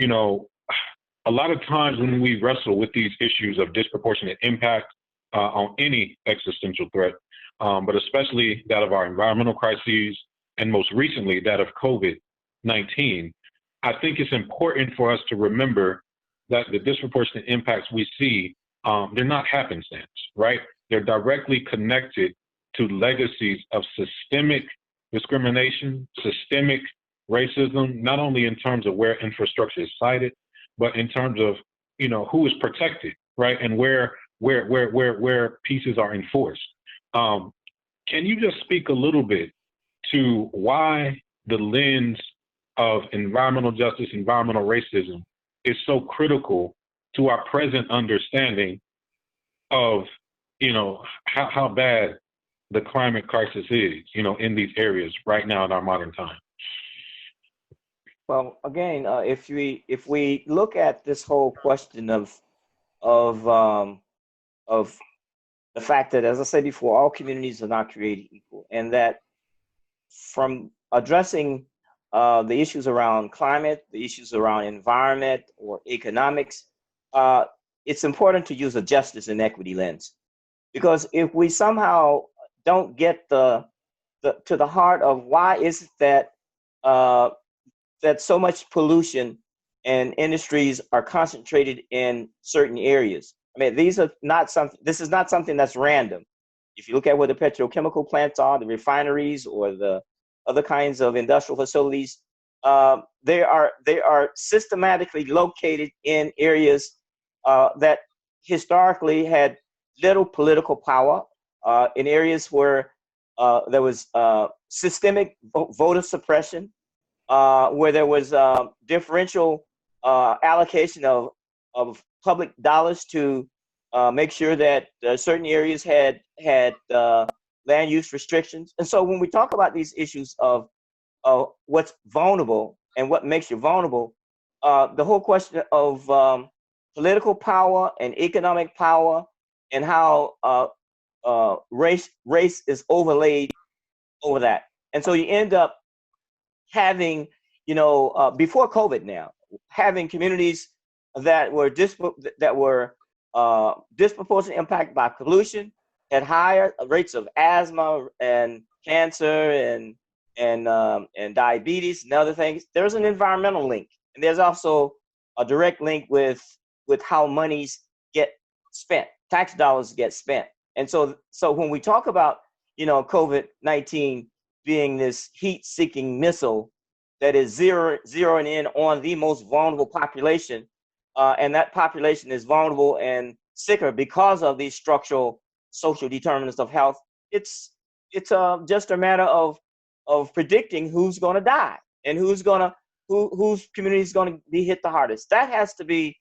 A lot of times when we wrestle with these issues of disproportionate impact on any existential threat, but especially that of our environmental crises, and most recently that of COVID-19, I think it's important for us to remember that the disproportionate impacts we see they're not happenstance, right? They're directly connected to legacies of systemic discrimination, systemic racism, not only in terms of where infrastructure is sited, but in terms of, who is protected, right? And where pieces are enforced. Can you just speak a little bit to why the lens of environmental justice, environmental racism is so critical to our present understanding of, how bad the climate crisis is, in these areas right now in our modern time? Well, again, if we look at this whole question of the fact that, as I said before, all communities are not created equal, and that from addressing the issues around climate, the issues around environment or economics, it's important to use a justice and equity lens, because if we somehow don't get to the heart of why is it that that so much pollution and industries are concentrated in certain areas. I mean, this is not something that's random. If you look at where the petrochemical plants are, the refineries, or the other kinds of industrial facilities, they are systematically located in areas that historically had little political power, in areas where there was systemic voter suppression, where there was differential allocation of public dollars to make sure that certain areas had land use restrictions. And so when we talk about these issues of what's vulnerable and what makes you vulnerable, the whole question of political power and economic power, and how race is overlaid over that. And so you end up having, before COVID now, having communities that were disproportionately impacted by pollution, had higher rates of asthma and cancer and diabetes and other things. There's an environmental link, and there's also a direct link with how monies get spent, tax dollars get spent. And so when we talk about, COVID-19 being this heat-seeking missile that is zeroing in on the most vulnerable population, and that population is vulnerable and sicker because of these structural social determinants of health, it's just a matter of predicting who's going to die and whose community is going to be hit the hardest. That has to be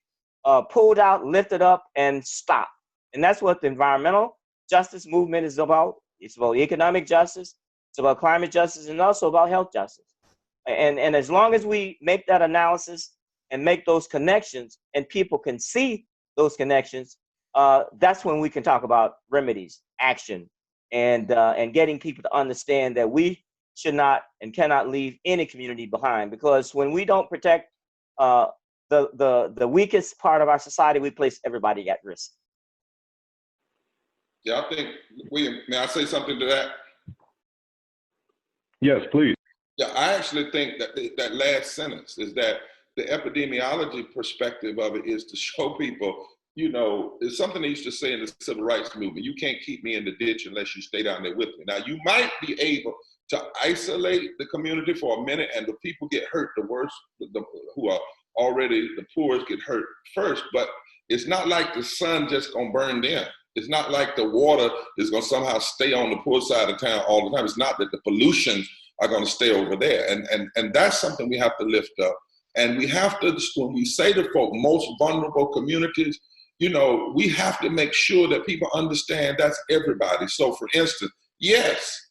pulled out, lifted up, and stopped. And that's what the environmental justice movement is about. It's about economic justice, it's about climate justice, and also about health justice. And as long as we make that analysis and make those connections, and people can see those connections, that's when we can talk about remedies, action, and getting people to understand that we should not and cannot leave any community behind. Because when we don't protect the weakest part of our society, we place everybody at risk. Yeah, I think, William, may I say something to that? Yes, please. Yeah, I actually think that that last sentence is that the epidemiology perspective of it is to show people, it's something they used to say in the civil rights movement: you can't keep me in the ditch unless you stay down there with me. Now, you might be able to isolate the community for a minute, and the people get hurt the worst, who are already the poorest get hurt first, but it's not like the sun just gonna burn them. It's not like the water is gonna somehow stay on the poor side of town all the time. It's not that the pollutions are gonna stay over there. And that's something we have to lift up. And we have to, when we say to folk, most vulnerable communities, we have to make sure that people understand that's everybody. So for instance, yes,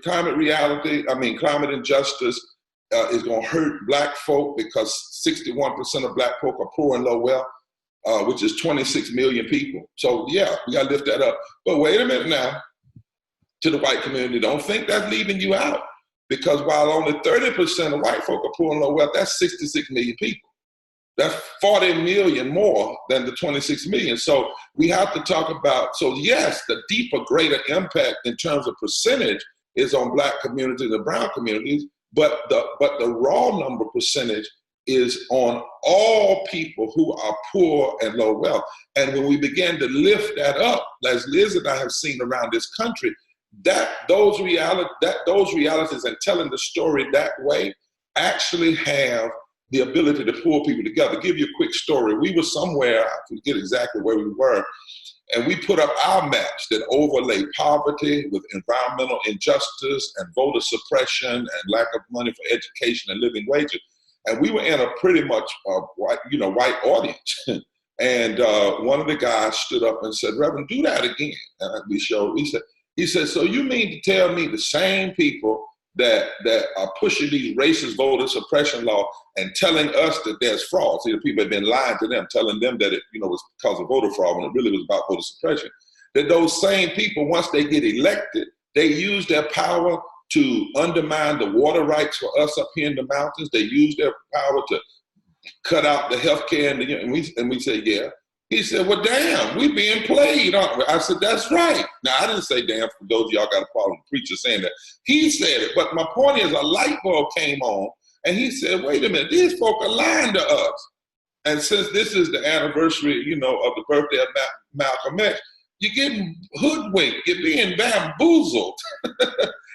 climate injustice is gonna hurt Black folk, because 61% of Black folk are poor and low wealth, which is 26 million people. So yeah, we gotta lift that up. But wait a minute now, to the white community, don't think that's leaving you out. Because while only 30% of white folk are poor and low wealth, that's 66 million people. That's 40 million more than the 26 million. So we have to talk about, so yes, the deeper, greater impact in terms of percentage is on Black communities and brown communities, but the raw number percentage is on all people who are poor and low wealth. And when we began to lift that up, as Liz and I have seen around this country, those realities and telling the story that way actually have the ability to pull people together. I'll give you a quick story. We were somewhere, I forget exactly where we were, and we put up our maps that overlay poverty with environmental injustice and voter suppression and lack of money for education and living wages. And we were in a pretty much white audience. And one of the guys stood up and said, "Reverend, do that again." And we showed, he said, "So you mean to tell me the same people that are pushing these racist voter suppression laws and telling us that there's fraud?" See, the people have been lying to them, telling them that it was because of voter fraud when it really was about voter suppression. That those same people, once they get elected, they use their power to undermine the water rights for us up here in the mountains. They use their power to cut out the health care. And we say, yeah. He said, "Well, damn, we being played, aren't we?" I said, "That's right." Now, I didn't say damn, for those of y'all got a problem with preachers saying that. He said it, but my point is a light bulb came on, and he said, "Wait a minute, these folk are lying to us." And since this is the anniversary, of the birthday of Malcolm X, you're getting hoodwinked, you're being bamboozled.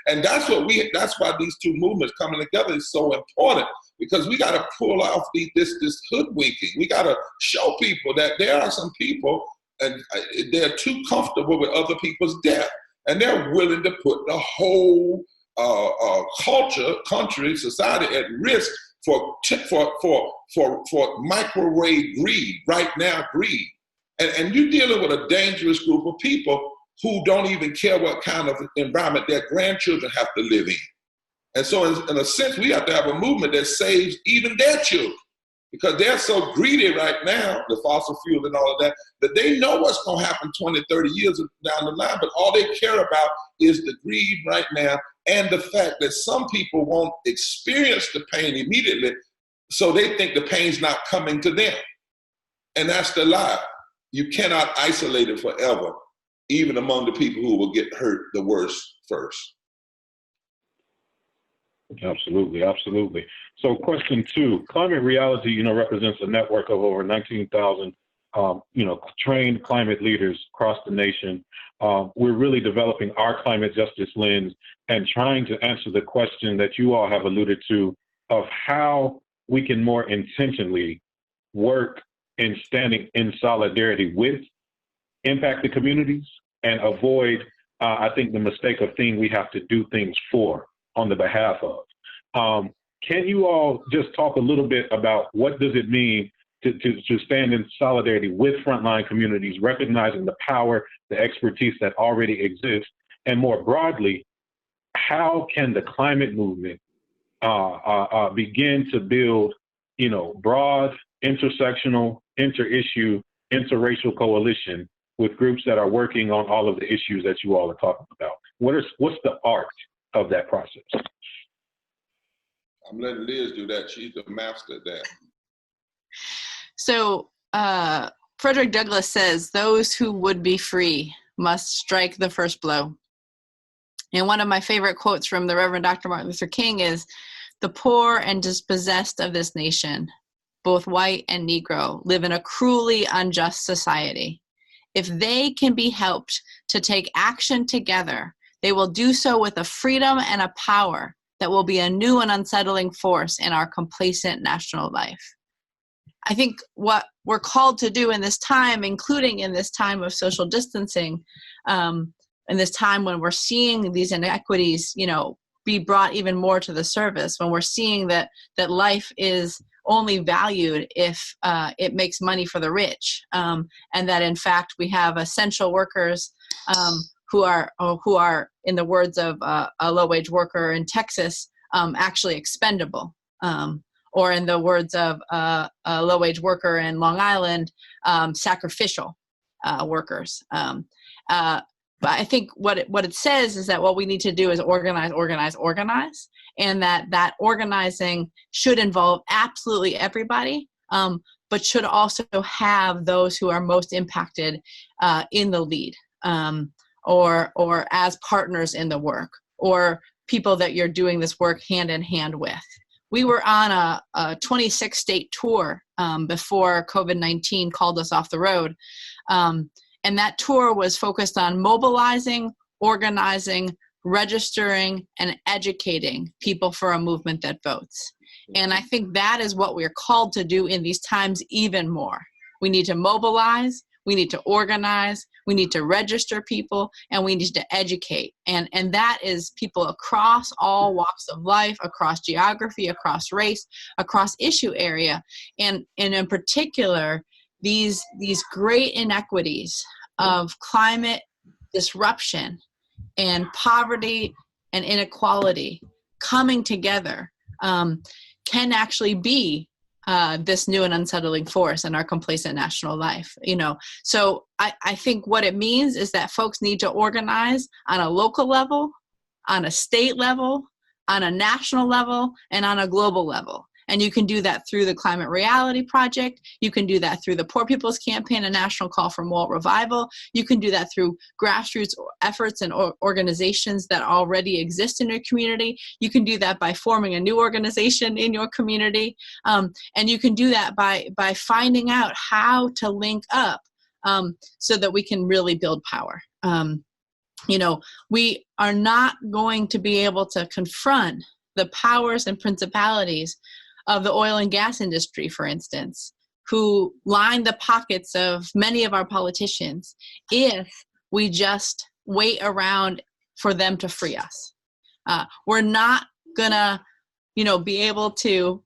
And that's why these two movements coming together is so important, because we got to pull off this hoodwinking. We got to show people that there are some people, and they're too comfortable with other people's death, and they're willing to put the whole culture, country, society at risk for microwave greed, right now greed. And you're dealing with a dangerous group of people who don't even care what kind of environment their grandchildren have to live in. And so in a sense, we have to have a movement that saves even their children, because they're so greedy right now, the fossil fuel and all of that, that they know what's going to happen 20, 30 years down the line, but all they care about is the greed right now and the fact that some people won't experience the pain immediately, so they think the pain's not coming to them. And that's the lie. You cannot isolate it forever, even among the people who will get hurt the worst first. Absolutely, absolutely. So question 2, Climate Reality, represents a network of over 19,000, trained climate leaders across the nation. We're really developing our climate justice lens and trying to answer the question that you all have alluded to of how we can more intentionally work in standing in solidarity with impacted communities and avoid, I think, the mistake of thinking we have to do things for on the behalf of. Can you all just talk a little bit about what does it mean to stand in solidarity with frontline communities, recognizing the power, the expertise that already exists, and more broadly, how can the climate movement begin to build, broad, intersectional, inter-issue, interracial coalition with groups that are working on all of the issues that you all are talking about? What's the art of that process? I'm letting Liz do that. She's the master at that. So Frederick Douglass says, "Those who would be free must strike the first blow." And one of my favorite quotes from the Reverend Dr. Martin Luther King is, "The poor and dispossessed of this nation, both white and Negro, live in a cruelly unjust society. If they can be helped to take action together, they will do so with a freedom and a power that will be a new and unsettling force in our complacent national life." I think what we're called to do in this time, including in this time of social distancing, in this time when we're seeing these inequities, be brought even more to the surface, when we're seeing that life is only valued if it makes money for the rich, and that in fact we have essential workers who are, in the words of a low-wage worker in Texas, actually expendable, or in the words of a low-wage worker in Long Island, sacrificial workers. But I think what it says is that what we need to do is organize, and that organizing should involve absolutely everybody, but should also have those who are most impacted in the lead, or as partners in the work, or people that you're doing this work hand in hand with, we were on a 26-state tour before COVID-19 called us off the road. And that tour was focused on mobilizing, organizing, registering, and educating people for a movement that votes. And I think that is what we're called to do in these times even more. We need to mobilize, we need to organize, we need to register people, and we need to educate. And that is people across all walks of life, across geography, across race, across issue area. And in particular, these great inequities of climate disruption and poverty and inequality coming together can actually be this new and unsettling force in our complacent national life. So I think what it means is that folks need to organize on a local level, on a state level, on a national level, and on a global level. And you can do that through the Climate Reality Project. You can do that through the Poor People's Campaign, a national call for moral revival. You can do that through grassroots efforts and organizations that already exist in your community. You can do that by forming a new organization in your community. And you can do that by finding out how to link up so that we can really build power. We are not going to be able to confront the powers and principalities of the oil and gas industry, for instance, who line the pockets of many of our politicians if we just wait around for them to free us. We're not gonna, be able to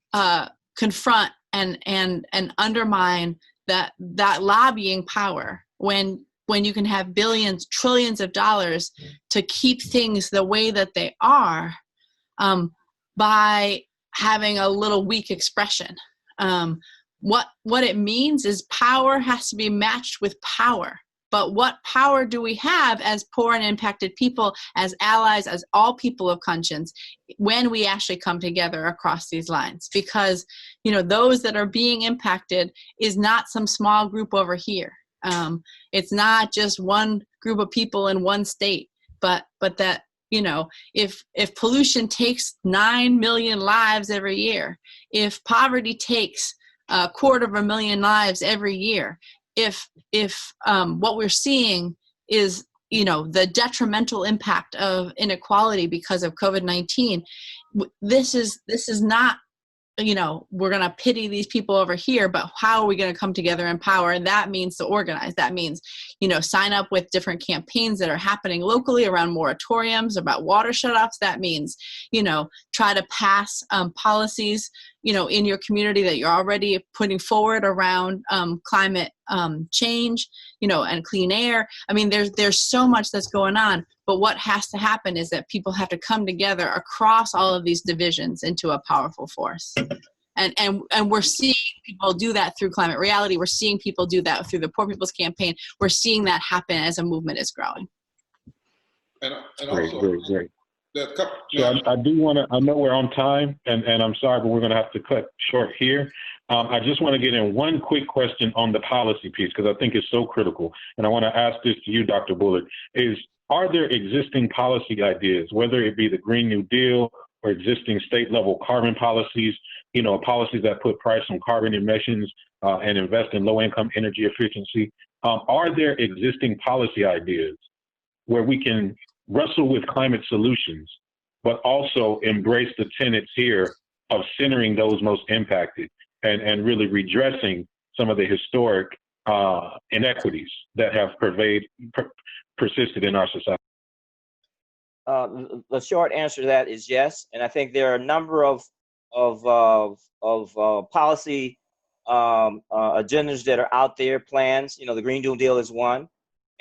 confront and undermine that lobbying power when you can have billions, trillions of dollars to keep things the way that they are by having a little weak expression. What it means is power has to be matched with power. But what power do we have as poor and impacted people, as allies, as all people of conscience, when we actually come together across these lines? Because, those that are being impacted is not some small group over here. It's not just one group of people in one state, but that, if pollution takes 9 million lives every year, if poverty takes 250,000 lives every year, if what we're seeing is, the detrimental impact of inequality because of COVID-19, this is not, we're going to pity these people over here, but how are we going to come together in power? And that means to organize. That means, sign up with different campaigns that are happening locally around moratoriums, about water shutoffs. That means, try to pass policies, in your community that you're already putting forward around climate change, and clean air. I mean, there's so much that's going on, but what has to happen is that people have to come together across all of these divisions into a powerful force. And we're seeing people do that through Climate Reality. We're seeing people do that through the Poor People's Campaign. We're seeing that happen as a movement is growing. And Great. So I do want to, I know we're on time, and I'm sorry, but we're going to have to cut short here. I just want to get in one quick question on the policy piece, because I think it's so critical. And I want to ask this to you, Dr. Bullard, are there existing policy ideas, whether it be the Green New Deal or existing state level carbon policies, policies that put price on carbon emissions and invest in low income energy efficiency? Are there existing policy ideas where we can wrestle with climate solutions, but also embrace the tenets here of centering those most impacted and really redressing some of the historic inequities that have persisted in our society? The short answer to that is yes, and I think there are a number of policy agendas that are out there, plans. The Green New Deal is one,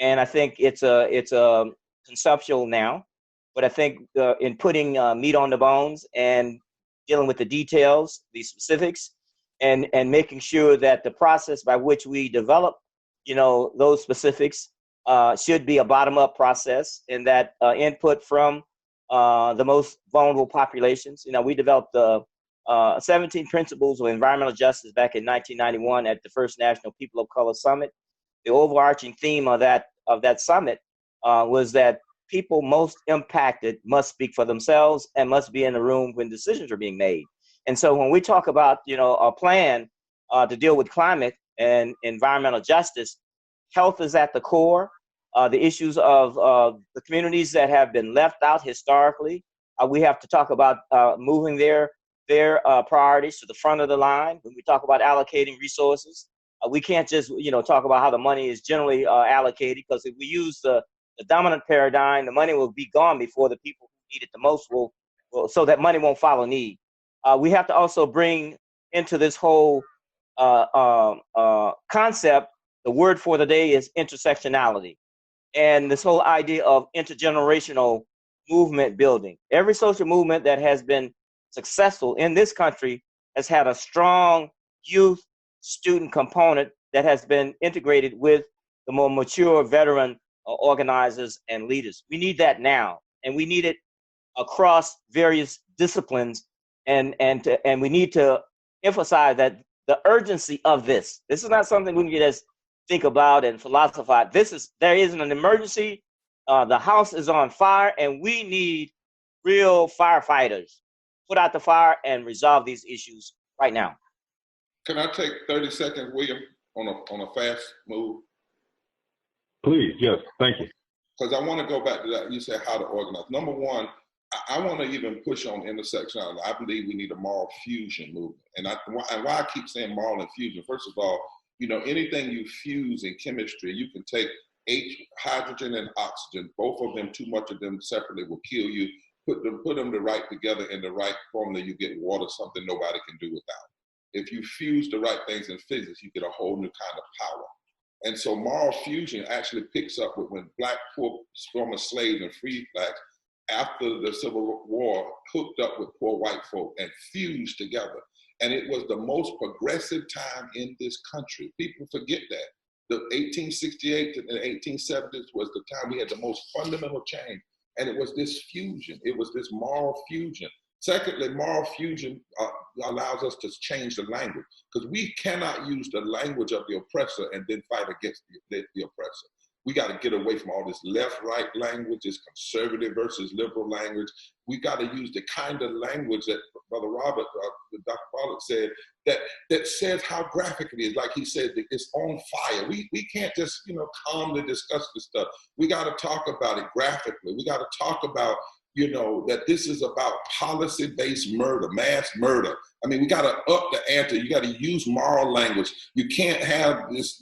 and I think it's a conceptual now, but I think in putting meat on the bones and dealing with the details, the specifics, and making sure that the process by which we develop, those specifics should be a bottom-up process, and that input from the most vulnerable populations. We developed 17 principles of environmental justice back in 1991 at the first National People of Color Summit. The overarching theme of that summit was that people most impacted must speak for themselves and must be in the room when decisions are being made. And so when we talk about, a plan to deal with climate and environmental justice, health is at the core. The issues of the communities that have been left out historically, we have to talk about moving their priorities to the front of the line. When we talk about allocating resources, we can't just talk about how the money is generally allocated, because if we use the dominant paradigm, the money will be gone before the people who need it the most will so that money won't follow need. We have to also bring into this whole concept, the word for the day is intersectionality, and this whole idea of intergenerational movement building. Every social movement that has been successful in this country has had a strong youth student component that has been integrated with the more mature veteran organizers and leaders. We need that now, and we need it across various disciplines, and we need to emphasize that the urgency of this is not something we can just think about and philosophize. There is an emergency. The house is on fire, and we need real firefighters. Put out the fire and resolve these issues right now. Can I take 30 seconds, William, on a fast move? Please, yes, thank you. Because I want to go back to that. You said how to organize. Number one, I want to even push on intersectionality. I believe we need a moral fusion movement. And why I keep saying moral and fusion, first of all, anything you fuse in chemistry, you can take hydrogen and oxygen, both of them, too much of them separately will kill you. Put them the right together in the right formula, you get water, something nobody can do without. If you fuse the right things in physics, you get a whole new kind of power. And so moral fusion actually picks up with when black poor former slaves and free blacks after the Civil War hooked up with poor white folk and fused together. And it was the most progressive time in this country. People forget that. The 1868 to the 1870s was the time we had the most fundamental change. And it was this fusion. It was this moral fusion. Secondly, moral fusion allows us to change the language, because we cannot use the language of the oppressor and then fight against the oppressor. We got to get away from all this left-right language, this conservative versus liberal language. We got to use the kind of language that Brother Robert, Dr. Bullard said, that says how graphic it is. Like he said, that it's on fire. We can't just calmly discuss this stuff. We got to talk about it graphically. We got to talk about that this is about policy-based murder, mass murder. I mean, we got to up the ante. You got to use moral language. You can't have this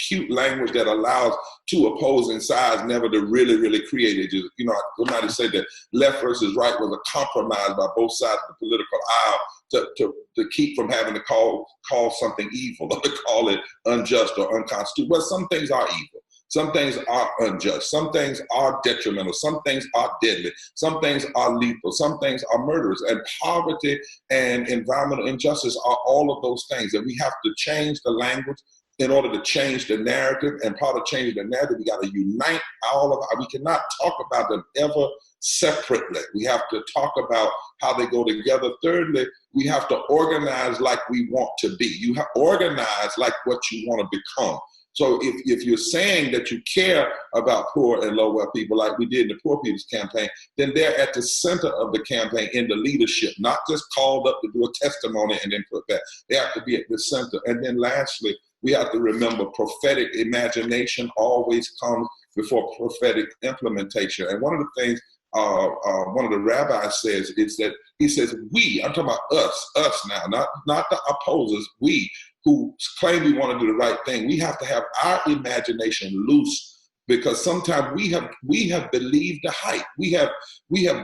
cute language that allows two opposing sides never to really create it. Somebody said that left versus right was a compromise by both sides of the political aisle to keep from having to call something evil or to call it unjust or unconstitutional. Well, some things are evil. Some things are unjust. Some things are detrimental. Some things are deadly. Some things are lethal. Some things are murderous. And poverty and environmental injustice are all of those things. And we have to change the language in order to change the narrative. And part of changing the narrative, we got to unite we cannot talk about them ever separately. We have to talk about how they go together. Thirdly, we have to organize like we want to be. You have to organize like what you want to become. So if you're saying that you care about poor and low-wealth people like we did in the Poor People's Campaign, then they're at the center of the campaign in the leadership, not just called up to do a testimony and then put back. They have to be at the center. And then lastly, we have to remember prophetic imagination always comes before prophetic implementation. And one of the things one of the rabbis says is that he says, I'm talking about us now, not the opposers, we who claim we want to do the right thing. We have to have our imagination loose, because sometimes we have believed the hype. We have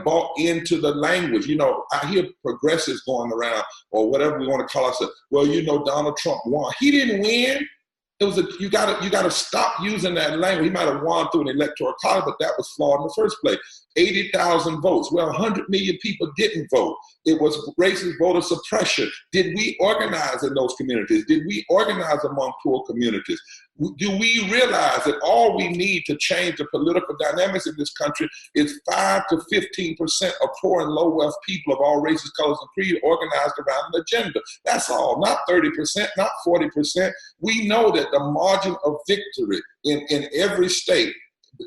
bought into the language. I hear progressives going around, or whatever we want to call ourselves. Well, Donald Trump won. He didn't win. You gotta stop using that language. He might have won through an electoral college, but that was flawed in the first place. 80,000 votes. Well, 100 million people didn't vote. It was racist voter suppression. Did we organize in those communities? Did we organize among poor communities? Do we realize that all we need to change the political dynamics in this country is 5 to 15% of poor and low wealth people of all races, colors, and creed organized around an agenda? That's all, not 30%, not 40%. We know that the margin of victory in every state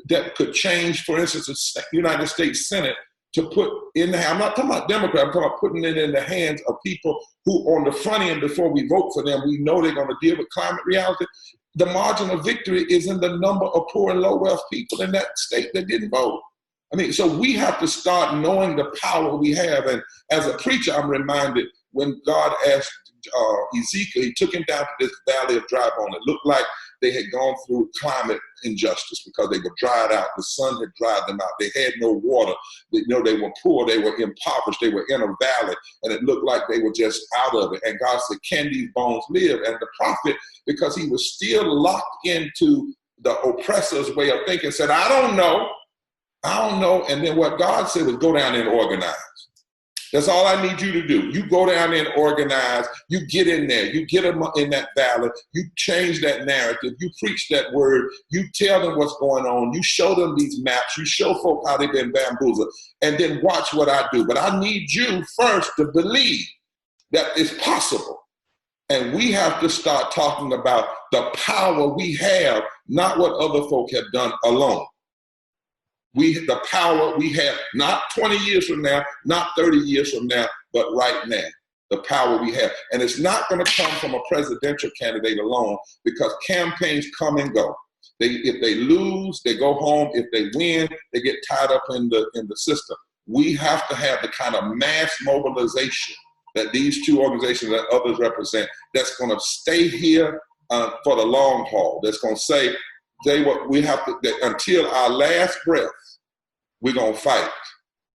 that could change, for instance, the United States Senate to put in the, I'm not talking about Democrats, I'm talking about putting it in the hands of people who on the front end, before we vote for them, we know they're going to deal with climate reality. The margin of victory is in the number of poor and low wealth people in that state that didn't vote. I mean, so we have to start knowing the power we have. And as a preacher, I'm reminded when God asked Ezekiel, he took him down to this valley of dry bone. It looked like they had gone through climate injustice because they were dried out. The sun had dried them out. They had no water. They were poor. They were impoverished. They were in a valley, and it looked like they were just out of it. And God said, can these bones live? And the prophet, because he was still locked into the oppressor's way of thinking, said, I don't know. And then what God said was, go down there and organize. That's all I need you to do. You go down there and organize. You get in there. You get them in that valley. You change that narrative. You preach that word. You tell them what's going on. You show them these maps. You show folk how they've been bamboozled. And then watch what I do. But I need you first to believe that it's possible. And we have to start talking about the power we have, not what other folk have done alone. The power we have, not 20 years from now, not 30 years from now, but right now, the power we have. And it's not going to come from a presidential candidate alone, because campaigns come and go. If they lose, they go home. If they win, they get tied up in the system. We have to have the kind of mass mobilization that these two organizations and others represent, that's going to stay here for the long haul, that's going to say, we have to, that until our last breath, we're going to fight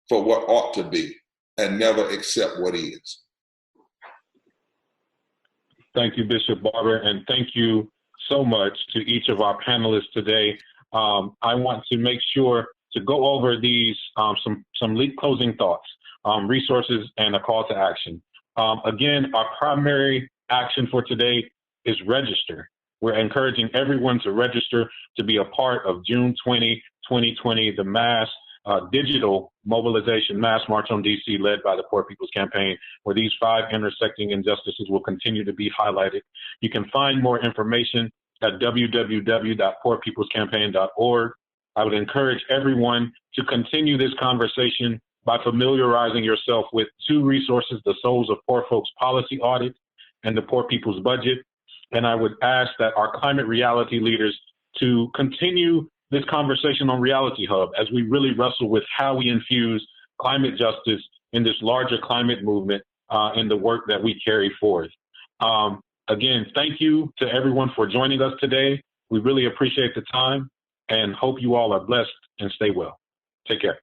for what ought to be and never accept what is. Thank you, Bishop Barber, and thank you so much to each of our panelists today. I want to make sure to go over these, some closing thoughts, resources, and a call to action. Again, our primary action for today is register. We're encouraging everyone to register to be a part of June 20, 2020, the mass digital mobilization, mass march on DC led by the Poor People's Campaign, where these 5 intersecting injustices will continue to be highlighted. You can find more information at www.poorpeoplescampaign.org. I would encourage everyone to continue this conversation by familiarizing yourself with 2 resources, the Souls of Poor Folks Policy Audit and the Poor People's Budget. And I would ask that our climate reality leaders to continue this conversation on Reality Hub as we really wrestle with how we infuse climate justice in this larger climate movement in the work that we carry forth. Again, thank you to everyone for joining us today. We really appreciate the time and hope you all are blessed and stay well. Take care.